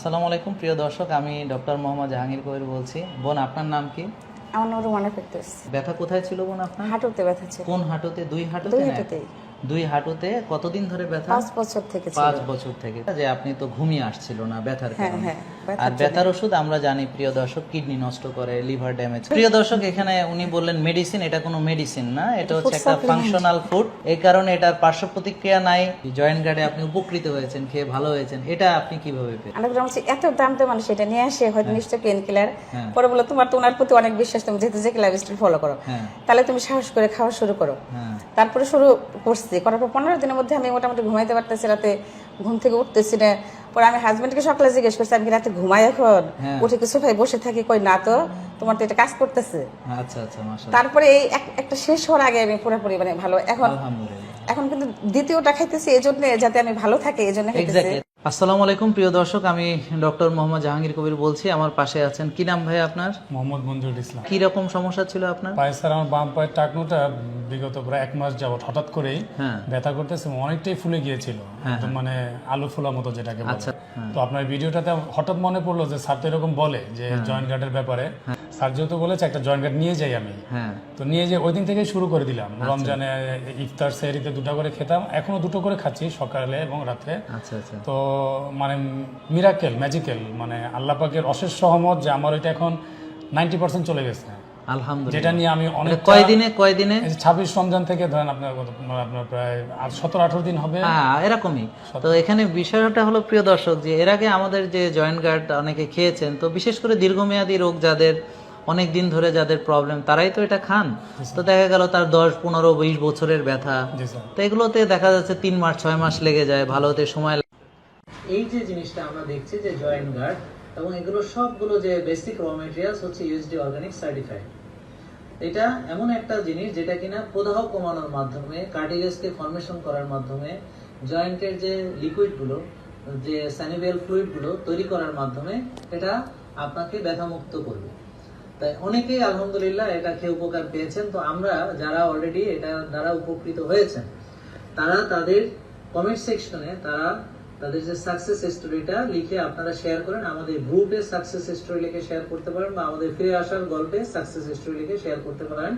আসসালামু আলাইকুম প্রিয় দর্শক, আমি ডক্টর মোহাম্মদ জাহাঙ্গীর কবির বলছি। বোন, আপনার নাম কি? আমার নাম রুমানা ফেরদৌস। ব্যথা কোথায় ছিল বোন আপনার? হাঁটুতে ব্যথা ছিল। কোন হাঁটুতে? দুই হাঁটুতে? দুই না হাঁটুতেই। দুই হাঁটুতে। কতদিন ধরে ব্যথা? 5 বছর থেকে ছিল। 5 বছর থেকে। যে আপনি তো ঘুমিয়ে আসছিল না ব্যথার হ্যাঁ, কারণে। হ্যাঁ, ব্যথার আর জন্য। ব্যথার ওষুধ আমরা জানি প্রিয় দর্শক কিডনি নষ্ট করে, লিভার ড্যামেজ। প্রিয় দর্শক, এখানে উনি বললেন মেডিসিন, এটা কোনো মেডিসিন না, এটা হচ্ছে Food একটা supplement। Functional food. এই কারণে এটার পার্শ্ব প্রতিক্রিয়া নাই। জয়েন্ট গার্ডে আপনি উপকৃত হয়েছেন, খেয়ে ভালো হয়েছেন, এটা আপনি কিভাবে পেলেন? আমরা বলছি এত দাম তো মানুষ এটা নিয়ে আসে, হয়তো নিশ্চয় পেন কিলার। হ্যাঁ। পরে বলো তোমার তো ওনার প্রতি অনেক বিশ্বাস, তুমি যেহেতু যে লাইফস্টাইল ফলো করো, হ্যাঁ। তাহলে তুমি সাহস করে খাওয়া শুরু করো। হ্যাঁ। তারপরে শুরু করছি, করার পর 15 দিনের মধ্যে আমি মোটামুটি ঘুমাইতে পারতেছি, রাতে ঘুম থেকে উঠতেছি না। পরে আমি হাজবেন্ডকে সকালে জিজ্ঞেস করছি আমি কি রাতে ঘুমাই এখন? হ্যাঁ। উঠে কিছু ভাই বসে থাকি, কই না তো, তোমার তো এটা কাজ করতেছে। আচ্ছা আচ্ছা, মাশাআল্লাহ। তারপরে এই একটা শেষ হওয়ার আগে আমি পুরোপুরি মানে ভালো। এখন আলহামদুলিল্লাহ। এখন কিন্তু দ্বিতীয়টা খাইতেছি এই জন্য, যাতে আমি ভালো থাকি এই জন্য খাইতেছি। এক্স্যাক্টলি। আসসালামু আলাইকুম প্রিয় দর্শক, আমি ডক্টর মোহাম্মদ জাহাঙ্গীর কবির বলছি। আমার পাশে আছেন, কি নাম ভাই আপনার? মোহাম্মদ মঞ্জুরুল ইসলাম। কি রকম সমস্যা ছিল আপনার? পায়ে স্যার আমার বাম পায়ের টাকনুটা বিগত প্রায় 1 মাস যাবত হঠাৎ করেই হ্যাঁ। ব্যথা করতেছে, অনেকটাই ফুলে গিয়েছিল, একদম মানে আলু ফোলা মতো যেটাকে বলে। আচ্ছা, তো আপনার ভিডিওটাতে হঠাৎ মনে পড়লো যে স্যার তো এরকম বলে যে জয়েন্ট গার্ডের ব্যাপারে। স্যার যেহেতু বলেছে একটা জয়েন্ট গার্ড নিয়ে যাই আমি, হ্যাঁ। তো নিয়ে যে ওই দিন থেকে শুরু করে দিলাম। রমজানে ইফতার সেহরিতে 2টা করে খেতাম, এখনো 2টো করে খাচ্ছি সকালে এবং রাত্রে। আচ্ছা আচ্ছা। তো মানে মিরাকেল, ম্যাজিক্যাল, মানে আল্লাহ পাকের অশেষ সহমত যে আমার ওইটা এখন 90% চলে গেছে। আলহামদুলিল্লাহ। যেটা নিয়ে আমি অনেক কয়দিনে? 26 রমজান থেকে ধরেন আপনার প্রায় 17-18 দিন হবে। হ্যাঁ, এরকমই। তো এখানে বিষয়টা হলো প্রিয় দর্শক, যে এর আগে আমাদের যে জয়েন্ট গার্ড অনেকে খেয়েছেন, তো বিশেষ করে দীর্ঘমেয়াদী রোগ যাদের, অনেক দিন ধরে যাদের প্রবলেম, তারাই তো এটা খান। তো দেখা গেল তার 10, 15, 20 বছরের ব্যথা, জি স্যার। তো এগুলোতে দেখা যাচ্ছে 3 মাস 6 মাস লেগে যায়, ভালো হতে সময় লাগে। এই যে জিনিসটা আমরা দেখছি যে জয়েন্ট গার্ড, এবং এগুলো সবগুলো যে বেসিক র ম্যাটেরিয়ালস হচ্ছে ইউএসডি অর্গানিক সার্টিফাইড। এটা এমন একটা জিনিস যেটা কিনা প্রদাহ কমানোর মাধ্যমে, কার্টিলেজকে ফর্মেশন করার মাধ্যমে, জয়েন্টের যে লিকুইডগুলো, যে স্যানিভিয়াল ফ্লুইডগুলো তৈরি করার মাধ্যমে এটা আপনাকে ব্যথামুক্ত করবে। তাই অনেকেই আলহামদুলিল্লাহ এটা খেয়ে উপকার পেয়েছেন। তো আমরা যারা অলরেডি এটা দ্বারা উপকৃত হয়েছেন, তারা তাদের কমেন্ট সেকশনে তাদের যে সাকসেস স্টোরিটা লিখে আপনারা শেয়ার করেন। আমাদের গ্রুপে সাকসেস স্টোরি লিখে শেয়ার করতে পারেন, বা আমাদের ফিরে আসার গল্পে সাকসেস স্টোরি লিখে শেয়ার করতে পারেন,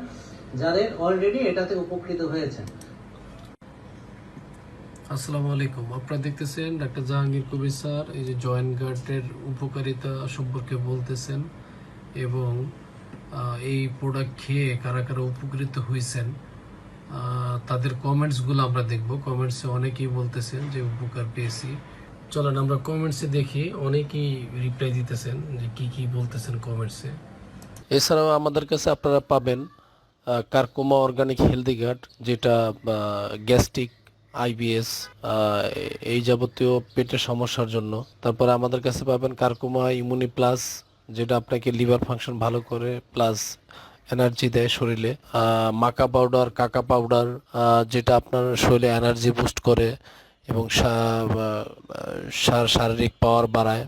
যাদের অলরেডি এটাতে উপকৃত হয়েছেন। আসসালামু আলাইকুম। আপনারা দেখতেছেন ডাক্তার জাহাঙ্গীর কবির স্যার এই যে জয়েন্ট গার্ডের উপকারিতা সম্পর্কে বলতেছেন, এবং এই প্রোডাক্ট খেয়ে কারা কারা উপকৃত হয়েছেন তাদের কমেন্টসগুলো আমরা দেখব। কমেন্টসে অনেকেই বলতেছেন যে উপকার পেয়েছি। চলেন আমরা কমেন্টসে দেখি, অনেকেই রিপ্লাই দিতেছেন যে কি কি বলতেছেন কমেন্টসে। এছাড়াও আমাদের কাছে আপনারা পাবেন কারকোমা অর্গানিক হেলদি গার্ড, যেটা গ্যাস্ট্রিক, আইবিএস, এই যাবতীয় পেটের সমস্যার জন্য। তারপরে আমাদের কাছে পাবেন কারকোমা ইমিউনি প্লাস, যেটা আপনাকে লিভার ফাংশন ভালো করে প্লাস এনার্জি দেয় শরীরে। মাকা পাউডার, কাকা পাউডার, যেটা আপনার শরীরে এনার্জি বুস্ট করে এবং শারীরিক পাওয়ার বাড়ায়।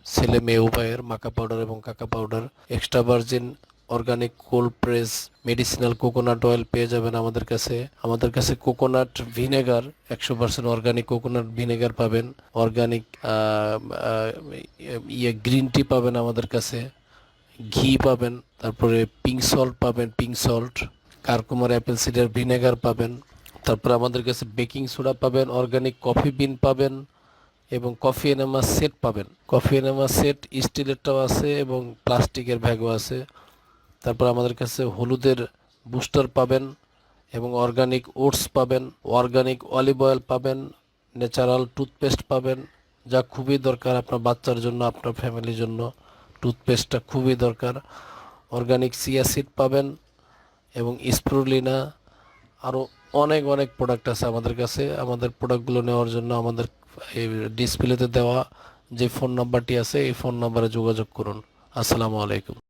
ছেলে মেয়ে উভয়ের মাকা পাউডার এবং cacao powder. Extra virgin organic cold press medicinal coconut oil পেয়ে যাবেন আমাদের কাছে। আমাদের কাছে coconut vinegar, 100% organic coconut vinegar পাবেন। অর্গানিক গ্রিন টি পাবেন আমাদের কাছে। ঘি পাবেন, তারপরে পিঙ্ক সল্ট পাবেন, পিঙ্ক সল্ট, কারকুমার অ্যাপেল সিডার ভিনেগার পাবেন। তারপরে আমাদের কাছে বেকিং সোডা পাবেন, অর্গানিক কফি বিন পাবেন এবং কফি এনামা সেট পাবেন। কফি এনামা সেট স্টিলেরটাও আছে এবং প্লাস্টিকের ব্যাগও আছে। তারপর আমাদের কাছে হলুদের বুস্টার পাবেন এবং অর্গানিক ওটস পাবেন, অর্গানিক অলিভ অয়েল পাবেন, ন্যাচারাল টুথপেস্ট পাবেন, যা খুবই দরকার আপনার বাচ্চার জন্য, আপনার ফ্যামিলির জন্য। টুথপেস্টটা খুবই দরকার। অর্গানিক চিয়া সিড পাবেন এবং স্প্রুলিনা, আরও অনেক অনেক প্রোডাক্ট আছে আমাদের কাছে। আমাদের প্রোডাক্টগুলো নেওয়ার জন্য আমাদের এই ডিসপ্লেতে দেওয়া যে ফোন নাম্বারটি আছে, এই ফোন নাম্বারে যোগাযোগ করুন। আসসালামু আলাইকুম।